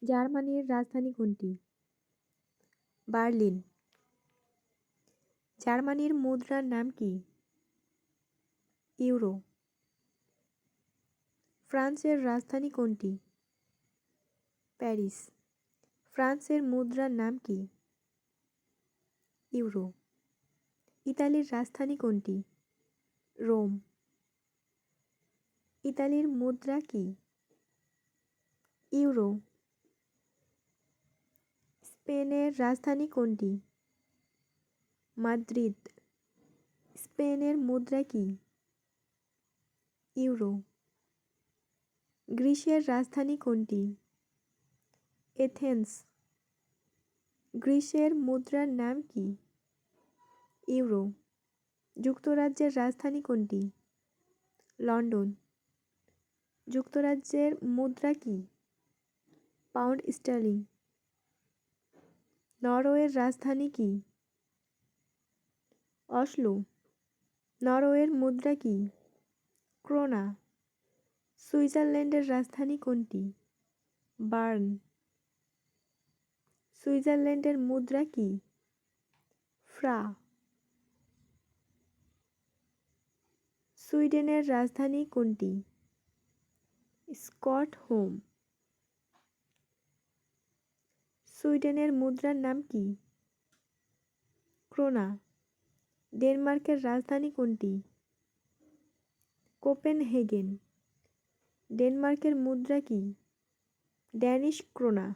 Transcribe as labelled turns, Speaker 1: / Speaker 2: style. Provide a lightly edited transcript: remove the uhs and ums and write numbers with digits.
Speaker 1: জার্মানির রাজধানী কোনটি? বার্লিন। জার্মানির মুদ্রার নাম কি? ইউরো। ফ্রান্সের রাজধানী কোনটি? প্যারিস। ফ্রান্সের মুদ্রার নাম কি? ইউরো। ইতালির রাজধানী কোনটি? রোম। ইতালির মুদ্রা কি? ইউরো। স্পেনের রাজধানী কোনটি? মাদ্রিদ। স্পেনের মুদ্রা কি? ইউরো। গ্রিসের রাজধানী কোনটি? এথেন্স। গ্রিসের মুদ্রার নাম কি? ইউরো। যুক্তরাজ্যের রাজধানী কোনটি? লন্ডন। যুক্তরাজ্যের মুদ্রা কি? Pound sterling. নরওয়ের রাজধানী কি? অসলো। নরওয়ের মুদ্রা কি? ক্রোনা। সুইজারল্যান্ডের রাজধানী কোনটি? বার্ন। সুইজারল্যান্ডের মুদ্রা কি? ফ্রা। সুইডেনের রাজধানী কোনটি? স্টকহোম। সুইডেনের মুদ্রার নাম কি? ক্রোনা। ডেনমার্কের রাজধানী কোনটি? কোপেনহেগেন। ডেনমার্কের মুদ্রা কি? Danish krona.